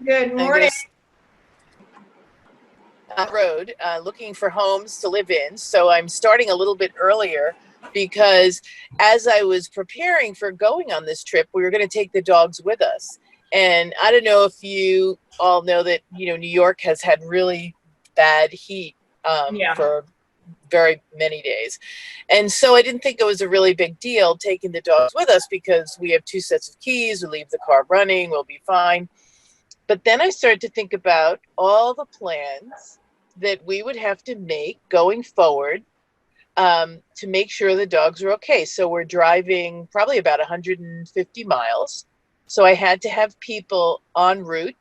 Good I'm morning. on the road looking for homes to live in. So I'm starting a little bit earlier because as I was preparing for going on this trip, we were going to take the dogs with us. And I don't know if you all know that, New York has had really bad heat Yeah. for very many days. And so I didn't think it was a really big deal taking the dogs with us because we have two sets of keys. We leave the car running, we'll be fine. But then I started to think about all the plans that we would have to make going forward to make sure the dogs were okay. So we're driving probably about 150 miles. So I had to have people en route,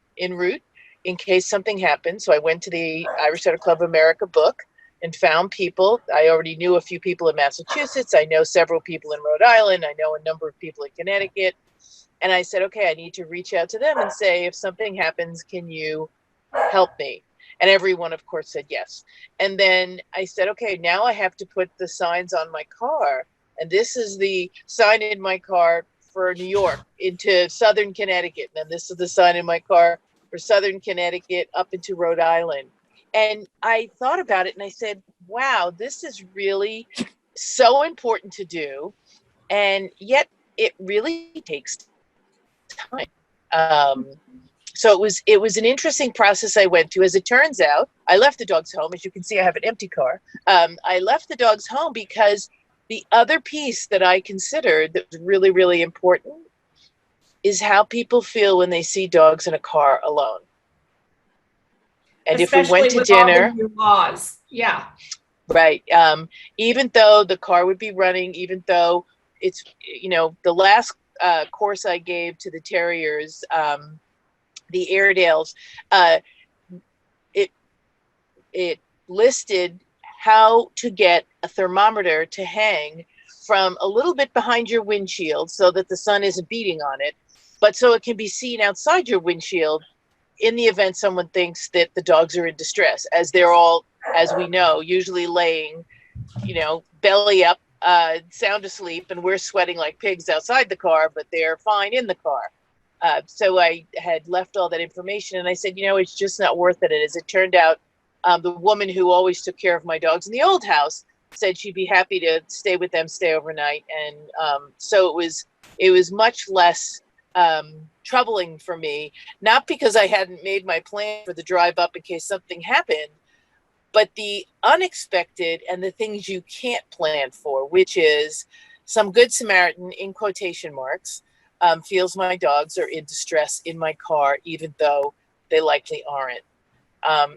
in case something happened. So I went to the Irish Setter Club of America book and found people. I already knew a few people in Massachusetts. I know several people in Rhode Island. I know a number of people in Connecticut. And I said, okay, I need to reach out to them and say, if something happens, can you help me? And everyone, of course, said yes. And then I said, okay, now I have to put the signs on my car. And this is the sign in my car for New York into Southern Connecticut. And this is the sign in my car for Southern Connecticut up into Rhode Island. And I thought about it and I said, wow, this is really so important to do. And yet it really takes time. So it was an interesting process I went through. As it turns out, I left the dogs home. As you can see, I have an empty car. I left the dogs home because the other piece that I considered that was really, really important is how people feel when they see dogs in a car alone. And if we went Especially to with all the dinner, new laws. Yeah. right, even though the car would be running, even though it's, the last course I gave to the terriers, the Airedales, uh, it it listed how to get a thermometer to hang from a little bit behind your windshield so that the sun isn't beating on it, but so it can be seen outside your windshield in the event someone thinks that the dogs are in distress, as they're all, as we know, usually laying, belly up, sound asleep, and we're sweating like pigs outside the car, but they're fine in the car. So I had left all that information and I said, it's just not worth it. And as it turned out, the woman who always took care of my dogs in the old house said she'd be happy to stay with them, stay overnight. And so it was much less troubling for me, not because I hadn't made my plan for the drive up in case something happened, but the unexpected and the things you can't plan for, which is some good Samaritan, in quotation marks, feels my dogs are in distress in my car, even though they likely aren't.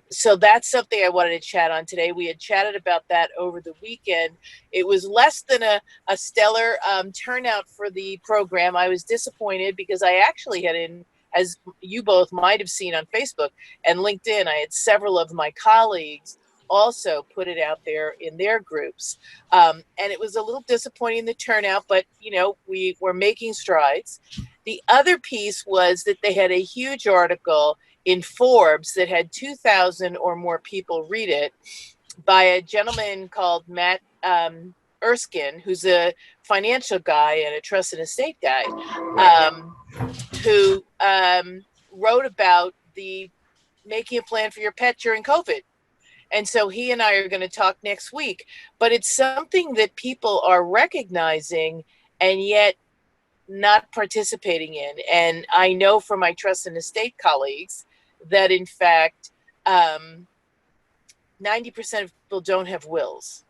So that's something I wanted to chat on today. We had chatted about that over the weekend. It was less than a stellar turnout for the program. I was disappointed because I actually had as you both might have seen on Facebook and LinkedIn, I had several of my colleagues also put it out there in their groups. And it was a little disappointing, the turnout, but we were making strides. The other piece was that they had a huge article in Forbes that had 2,000 or more people read it by a gentleman called Matt Erskine, who's a financial guy and a trust and estate guy, who wrote about the making a plan for your pet during COVID. And so he and I are going to talk next week. But it's something that people are recognizing and yet not participating in. And I know from my trust and estate colleagues that, in fact, 90% of people don't have wills.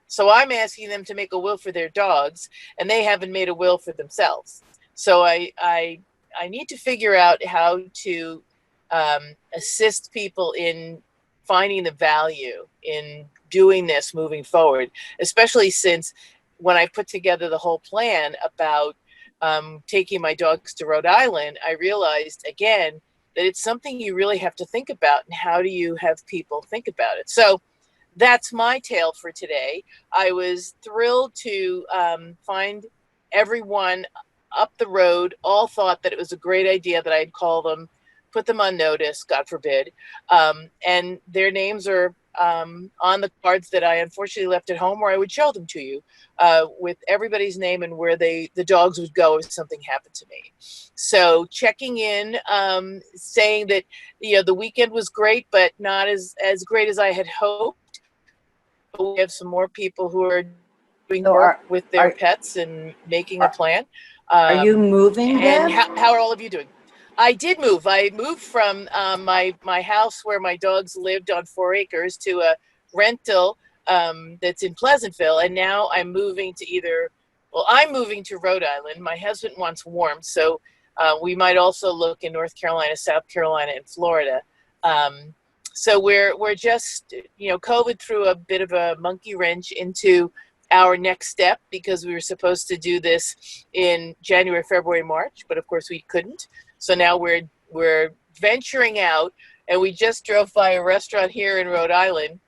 So I'm asking them to make a will for their dogs, and they haven't made a will for themselves. So I need to figure out how to assist people in finding the value in doing this moving forward, especially since when I put together the whole plan about taking my dogs to Rhode Island, I realized again that it's something you really have to think about, and how do you have people think about it? So that's my tale for today. I was thrilled to find everyone up the road all thought that it was a great idea that I'd call them, put them on notice, God forbid. And their names are on the cards that I unfortunately left at home, or I would show them to you with everybody's name and where the dogs would go if something happened to me. So checking in, saying that, the weekend was great, but not as great as I had hoped. We have some more people who are doing So work with their pets and making a plan. Are you moving, And Deb? how are all of you doing? I did move. I moved from my house where my dogs lived on 4 acres to a rental that's in Pleasantville, and now I'm moving to I'm moving to Rhode Island. My husband wants warm, so we might also look in North Carolina, South Carolina, and Florida. So we're just, COVID threw a bit of a monkey wrench into our next step, because we were supposed to do this in January, February, March, but of course we couldn't. So now we're venturing out, and we just drove by a restaurant here in Rhode Island,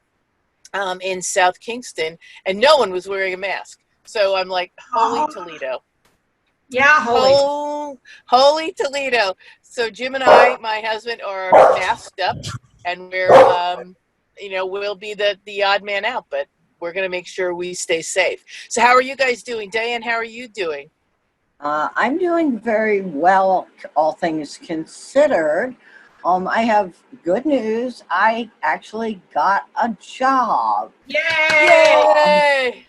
in South Kingston, and no one was wearing a mask. So I'm like, holy Toledo. Yeah, Holy Toledo. So Jim and I, my husband, are masked up, and we're, we'll be the odd man out, but we're going to make sure we stay safe. So how are you guys doing? Diane, how are you doing? I'm doing very well, all things considered. I have good news. I actually got a job. Yay!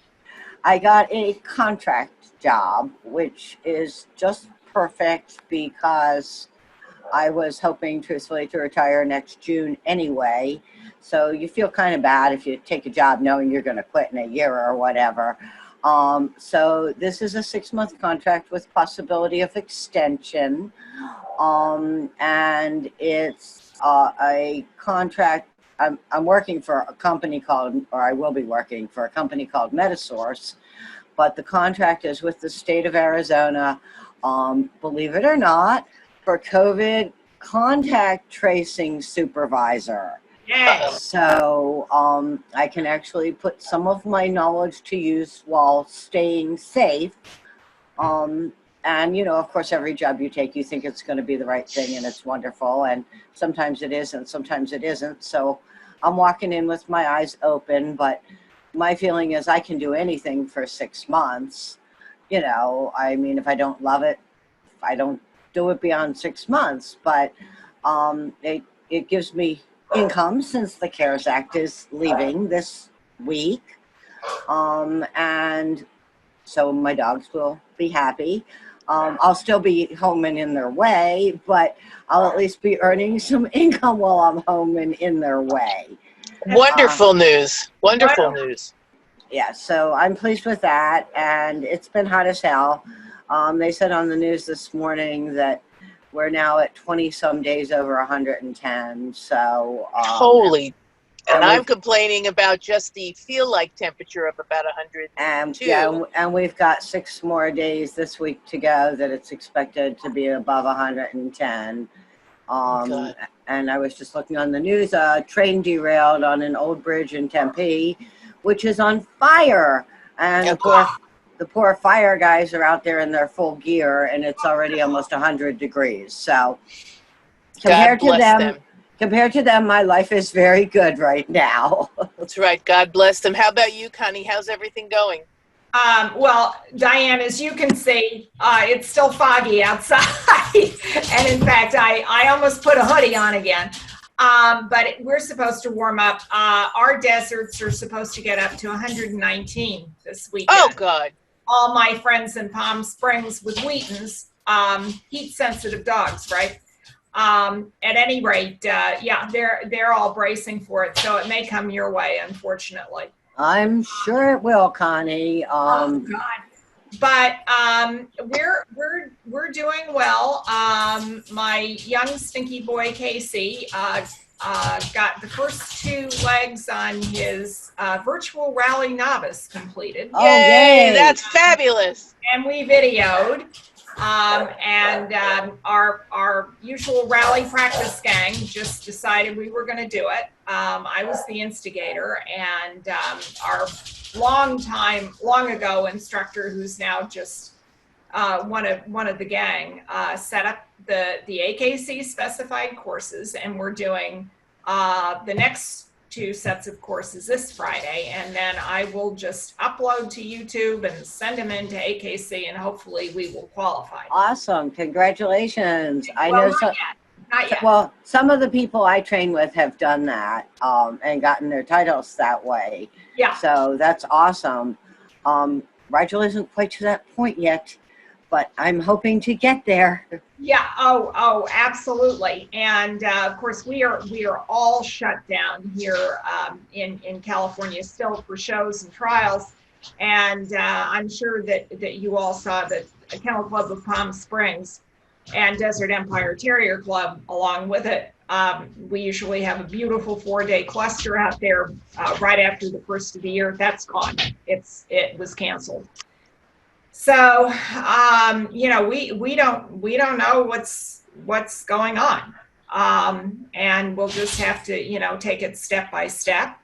I got a contract job, which is just perfect because I was hoping, truthfully, to retire next June anyway. So you feel kind of bad if you take a job knowing you're going to quit in a year or whatever. So this is a 6-month contract with possibility of extension. And it's a contract. I'm working for a company called, or I will be working for a company called Metasource, but the contract is with the state of Arizona, believe it or not, for COVID contact tracing supervisor. Yes. So I can actually put some of my knowledge to use while staying safe. And, of course, every job you take, you think it's going to be the right thing, and it's wonderful. And sometimes it is, and sometimes it isn't. So I'm walking in with my eyes open, but my feeling is I can do anything for 6 months. I mean, if I don't love it, I don't do it beyond 6 months, but it gives me income since the CARES Act is leaving this week. And so my dogs will be happy. I'll still be home and in their way, but I'll at least be earning some income while I'm home and in their way. Wonderful news. Wonderful news. Yeah, so I'm pleased with that, and it's been hot as hell. They said on the news this morning that we're now at 20-some days over 110. So holy. And I'm complaining about just the feel-like temperature of about 102. And we've got 6 more days this week to go that it's expected to be above 110. And I was just looking on the news, a train derailed on an old bridge in Tempe, which is on fire. And the poor fire guys are out there in their full gear, and it's already almost 100 degrees. So compared to them, my life is very good right now. That's right. God bless them. How about you, Connie? How's everything going? Well, Diane, as you can see, it's still foggy outside. And in fact, I almost put a hoodie on again. But we're supposed to warm up. Our deserts are supposed to get up to 119 this weekend. Oh, God. All my friends in Palm Springs with Wheatons, heat-sensitive dogs, right? At any rate, yeah, they're all bracing for it, so it may come your way, unfortunately. I'm sure it will, Connie. Oh God! But we're doing well. My young stinky boy Casey got the first 2 legs on his virtual rally novice completed. Oh, yay! That's fabulous. And we videoed. Our usual rally practice gang just decided we were going to do it. I was the instigator, and our long ago instructor, who's now just one of the gang, set up the AKC specified courses, and we're doing the next 2 sets of courses this Friday, and then I will just upload to YouTube and send them into AKC, and hopefully we will qualify. Awesome. Congratulations. I Well, know not some, yet. Not yet. well, some of the people I train with have done that and gotten their titles that way. Yeah. So that's awesome. Rigel isn't quite to that point yet, but I'm hoping to get there. Yeah. Oh, absolutely. And of course, we are all shut down here in California still for shows and trials. And I'm sure that you all saw that the Kennel Club of Palm Springs and Desert Empire Terrier Club along with it. We usually have a beautiful 4-day cluster out there right after the first of the year. That's gone. It was canceled. So, we don't know what's going on. And we'll just have to, take it step by step.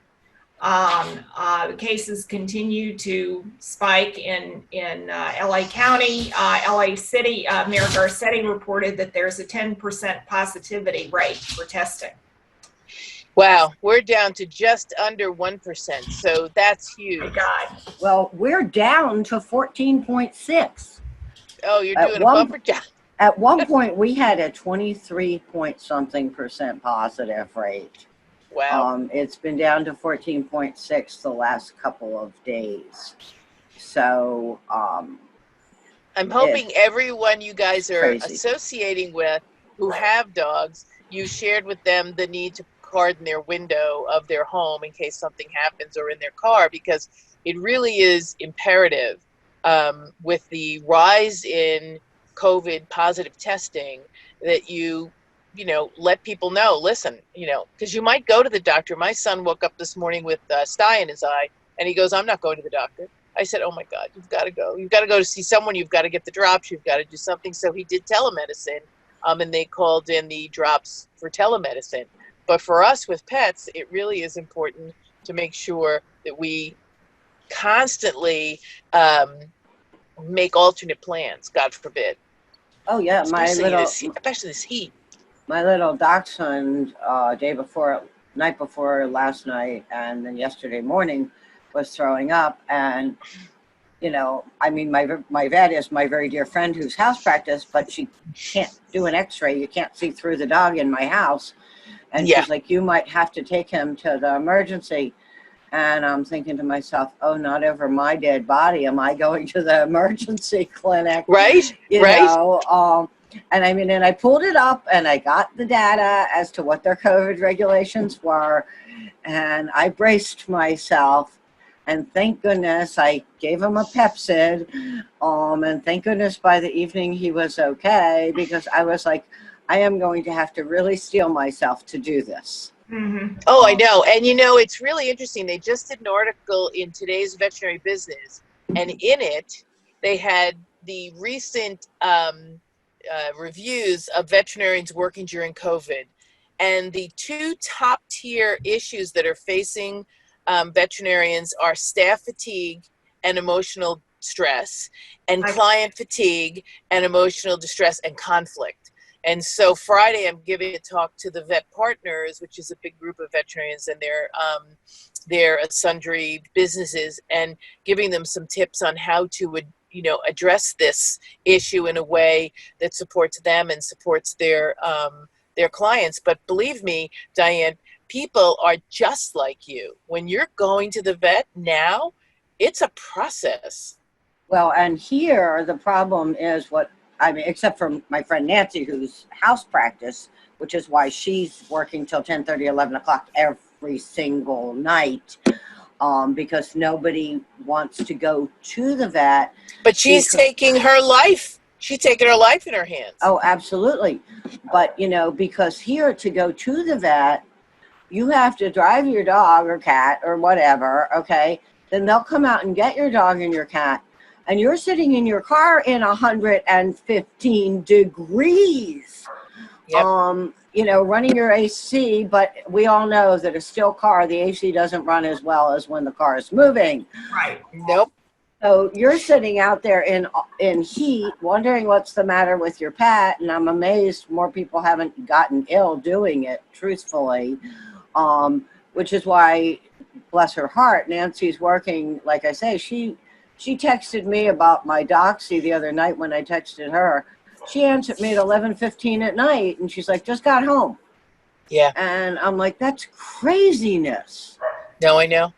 The cases continue to spike in LA County. LA City, Mayor Garcetti reported that there's a 10% positivity rate for testing. Wow, we're down to just under 1%, so that's huge. My God. Well, we're down to 14.6. Oh, you're doing a bumper job. At one point, we had a 23 point something % positive rate. Wow. It's been down to 14.6 the last couple of days. So, I'm hoping everyone you guys are crazy. associating with who have dogs, you shared with them the need to card in their window of their home in case something happens, or in their car, because it really is imperative with the rise in COVID positive testing that you let people know, listen, because you might go to the doctor. My son woke up this morning with sty in his eye, and he goes, I'm not going to the doctor. I said, oh my God, you've got to go. You've got to go to see someone. You've got to get the drops. You've got to do something. So he did telemedicine, and they called in the drops for telemedicine. But for us with pets, it really is important to make sure that we constantly make alternate plans, God forbid. Oh yeah, especially this heat. My little dachshund, night before last night, and then yesterday morning, was throwing up, and my vet is my very dear friend who's house practice, but she can't do an X-ray. You can't see through the dog in my house, and she's like, you might have to take him to the emergency. And I'm thinking to myself, oh, not over my dead body am I going to the emergency clinic, right? And I pulled it up and I got the data as to what their COVID regulations were, and I braced myself, and thank goodness I gave him a Pepsid, and thank goodness by the evening he was okay, because I was like, I am going to have to really steel myself to do this. Mm-hmm. Oh, I know. And it's really interesting. They just did an article in today's Veterinary Business, and in it they had the recent reviews of veterinarians working during COVID, and the 2 top tier issues that are facing veterinarians are staff fatigue and emotional stress, and client fatigue and emotional distress and conflict. And so Friday, I'm giving a talk to the Vet Partners, which is a big group of veterinarians and their sundry businesses, and giving them some tips on how to address this issue in a way that supports them and supports their clients. But believe me, Diane, people are just like you. When you're going to the vet now, it's a process. Well, and here the problem is except for my friend Nancy, who's house practice, which is why she's working till 10:30, 11 o'clock every single night, because nobody wants to go to the vet. But she's taking her life. She's taking her life in her hands. Oh, absolutely. But, because here to go to the vet, you have to drive your dog or cat or whatever, okay? Then they'll come out and get your dog and your cat, and you're sitting in your car in 115 degrees, yep. Running your AC, but we all know that a still car, the AC doesn't run as well as when the car is moving. Right. Nope. So you're sitting out there in heat, wondering what's the matter with your pet, and I'm amazed more people haven't gotten ill doing it, truthfully. which is why, bless her heart, Nancy's working. Like I say, she texted me about my doxy the other night when I texted her. She answered me at 11:15 at night, and she's like, "Just got home." Yeah. And I'm like, "That's craziness." No, I know.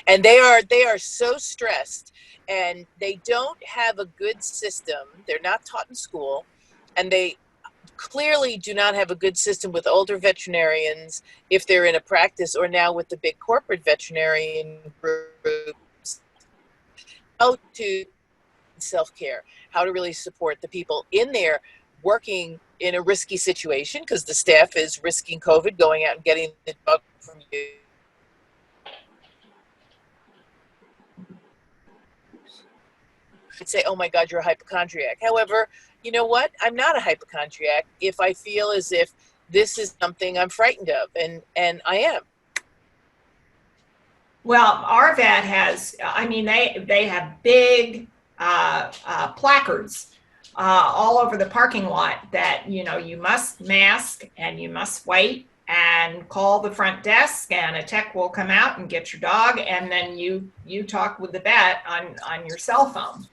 And they are so stressed, and they don't have a good system. They're not taught in school, and they clearly do not have a good system with older veterinarians if they're in a practice, or now with the big corporate veterinarian groups, how to self-care, how to really support the people in there working in a risky situation, because the staff is risking COVID, going out and getting the dog from you. I'd say, oh my God, you're a hypochondriac. However, you know what? I'm not a hypochondriac if I feel as if this is something I'm frightened of, and I am. Well, our vet has, I mean, they have big placards all over the parking lot that, you know, you must mask and you must wait and call the front desk, and a tech will come out and get your dog, and then you talk with the vet on your cell phone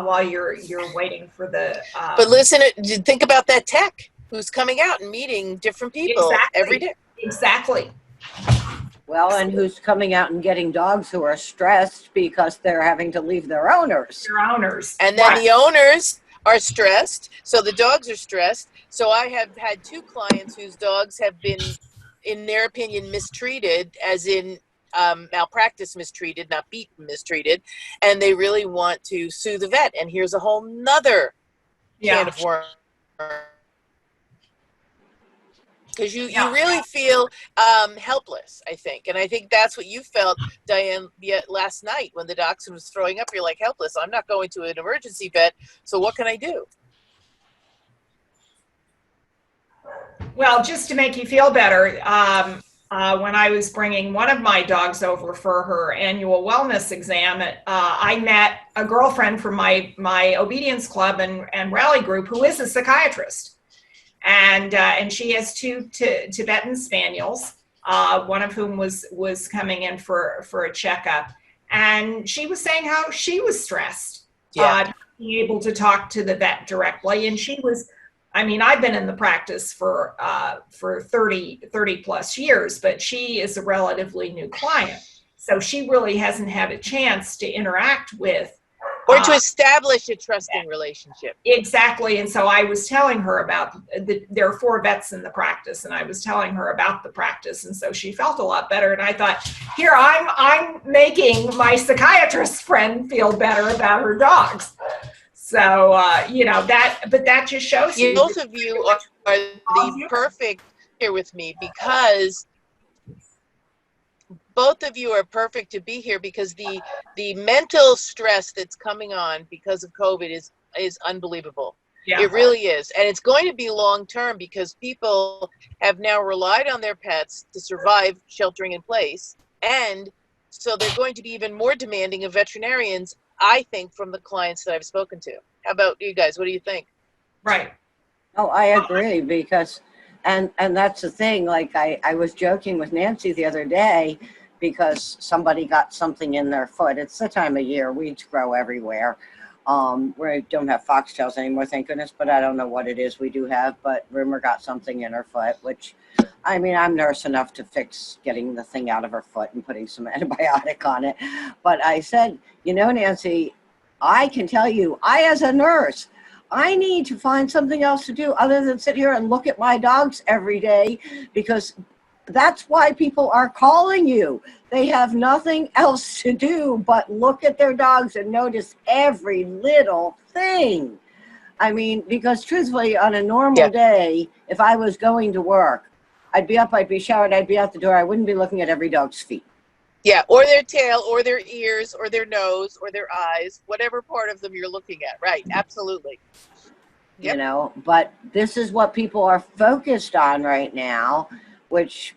while you're waiting for the. But listen, think about that tech who's coming out and meeting different people every day. Exactly. Well, and who's coming out and getting dogs who are stressed because they're having to leave their owners. Their owners. And then the owners are stressed, so the dogs are stressed. So I have had 2 clients whose dogs have been, in their opinion, mistreated, as in malpractice mistreated, not beaten mistreated, and they really want to sue the vet. And here's a whole nother can of worms. Because you really feel helpless, I think. And I think that's what you felt, Diane, last night when the dachshund was throwing up. You're like, helpless. I'm not going to an emergency vet, so what can I do? Well, just to make you feel better, when I was bringing one of my dogs over for her annual wellness exam, I met a girlfriend from my obedience club and rally group who is a psychiatrist. And she has 2 Tibetan spaniels, one of whom was coming in for a checkup, and she was saying how she was stressed, being able to talk to the vet directly. And she was, I mean, I've been in the practice for 30 plus years, but she is a relatively new client, so she really hasn't had a chance to interact with. Or to establish a trusting relationship. Exactly. And so I was telling her about there are 4 vets in the practice, and I was telling her about the practice. And so she felt a lot better. And I thought, here, I'm making my psychiatrist friend feel better about her dogs. So, you know, but that just shows you. Both of you are the perfect here with me, because both of you are perfect to be here, because the mental stress that's coming on because of COVID is unbelievable. Yeah. It really is. And it's going to be long term, because people have now relied on their pets to survive sheltering in place. And so they're going to be even more demanding of veterinarians, I think, from the clients that I've spoken to. How about you guys? What do you think? Right. Oh, I agree, because, and that's the thing, like I was joking with Nancy the other day, because somebody got something in their foot. It's the time of year, weeds grow everywhere. We don't have foxtails anymore, thank goodness, but I don't know what it is we do have. But Rumor got something in her foot, which, I mean, I'm nurse enough to fix getting the thing out of her foot and putting some antibiotic on it. But I said, you know, Nancy, I can tell you, as a nurse, I need to find something else to do other than sit here and look at my dogs every day, because that's why people are calling you. They have nothing else to do but look at their dogs and notice every little thing. I mean, because truthfully, on a normal day, if I was going to work, I'd be up, I'd be showered, I'd be out the door. I wouldn't be looking at every dog's feet. Yeah, or their tail, or their ears, or their nose, or their eyes, whatever part of them you're looking at. Right, absolutely. Yep. You know, but this is what people are focused on right now, which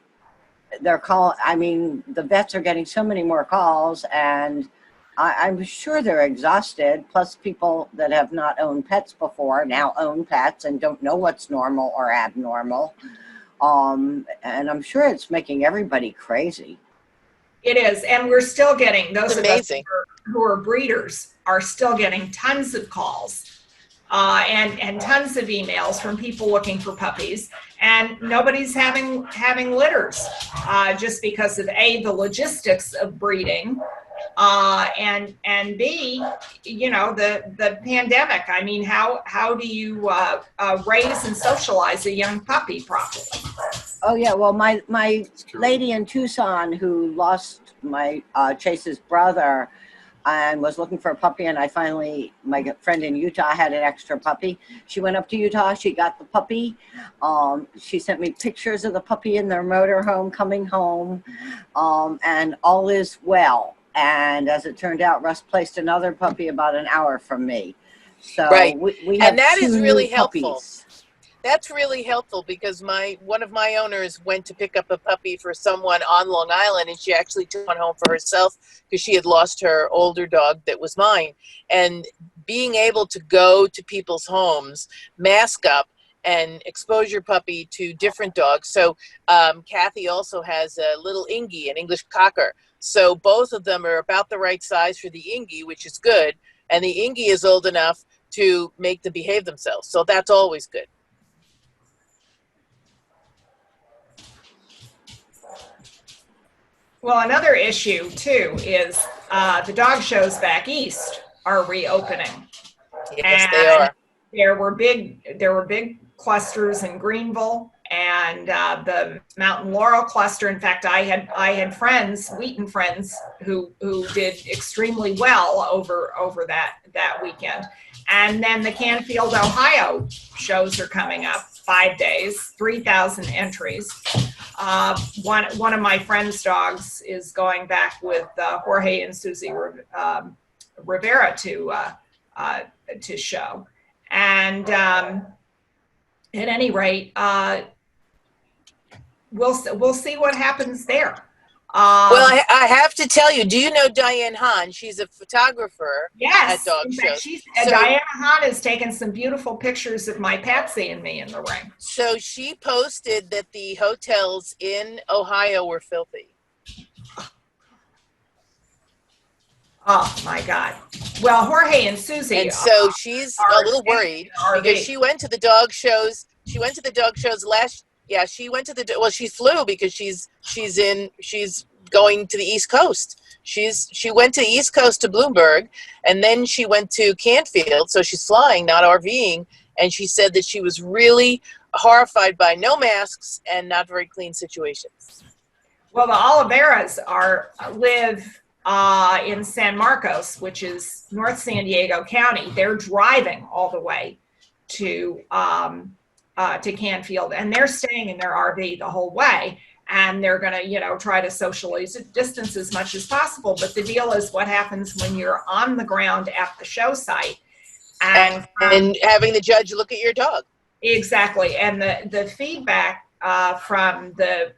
they're calling. I mean, the vets are getting so many more calls, and I'm sure they're exhausted. Plus, people that have not owned pets before now own pets and don't know what's normal or abnormal. And I'm sure it's making everybody crazy. It is, and we're still getting those It's of us amazing. who are breeders are still getting tons of calls and tons of emails from people looking for puppies, and nobody's having litters just because of A, the logistics of breeding, and B, you know, the pandemic. I mean, how do you raise and socialize a young puppy properly? Oh yeah, well my lady in Tucson who lost my Chase's brother and was looking for a puppy, and my friend in Utah had an extra puppy. She went up to Utah, she got the puppy. She sent me pictures of the puppy in their motorhome coming home, and all is well. And as it turned out, Russ placed another puppy about an hour from me. So Right. we have And that two is new really helpful. puppies. That's really helpful because one of my owners went to pick up a puppy for someone on Long Island, and she actually took one home for herself because she had lost her older dog that was mine. And being able to go to people's homes, mask up, and expose your puppy to different dogs. So Kathy also has a little Ingie, an English Cocker. So both of them are about the right size for the Ingie, which is good. And the Ingie is old enough to make them behave themselves. So that's always good. Well, another issue too is the dog shows back east are reopening. Yes, they are. There were big clusters in Greenville and the Mountain Laurel cluster. In fact, I had friends, Wheaton friends, who did extremely well over that weekend. And then the Canfield, Ohio shows are coming up, 5 days, 3,000 entries. One of my friend's dogs is going back with Jorge and Susie Rivera to show. And at any rate, we'll see what happens there. Well, I have to tell you, do you know Diane Hahn? She's a photographer yes, at dog in fact, shows. Diana Hahn has taken some beautiful pictures of my Patsy and me in the ring. So she posted that the hotels in Ohio were filthy. Oh my God. Well, Jorge and Susie. And so she's a little worried because she went to the dog shows. She went to the dog shows she went to well, she flew because she's going to the East Coast. She went to the East Coast to Bloomberg, and then she went to Canfield. So she's flying, not RVing. And she said that she was really horrified by no masks and not very clean situations. Well, the Oliveras live in San Marcos, which is North San Diego County. They're driving all the way to Canfield, and they're staying in their RV the whole way. And they're going to, try to socially distance as much as possible. But the deal is what happens when you're on the ground at the show site. And having the judge look at your dog. Exactly. And the feedback from the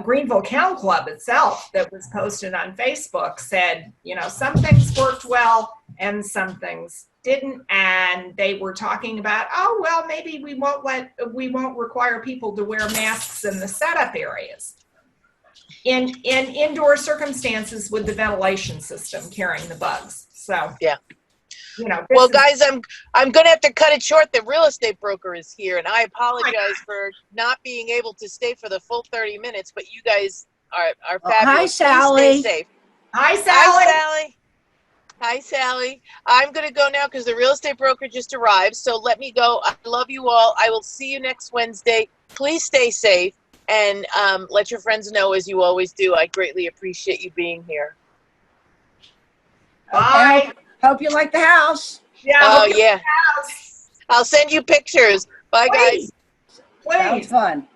Greenville Kennel Club itself that was posted on Facebook said, some things worked well and some things didn't. And they were talking about, oh, well, maybe we won't require people to wear masks in the setup areas. In indoor circumstances with the ventilation system carrying the bugs. So, yeah. Well, guys, I'm going to have to cut it short. The real estate broker is here, and I apologize for not being able to stay for the full 30 minutes, but you guys are fabulous. Hi, Sally. Please stay safe. Hi, Sally. Hi, Sally. Hi, Sally. I'm going to go now because the real estate broker just arrived, so let me go. I love you all. I will see you next Wednesday. Please stay safe, and let your friends know, as you always do. I greatly appreciate you being here. Bye. Okay. Hope you like the house. Yeah. Oh, yeah. I'll send you pictures. Bye, guys. Please. Sounds fun.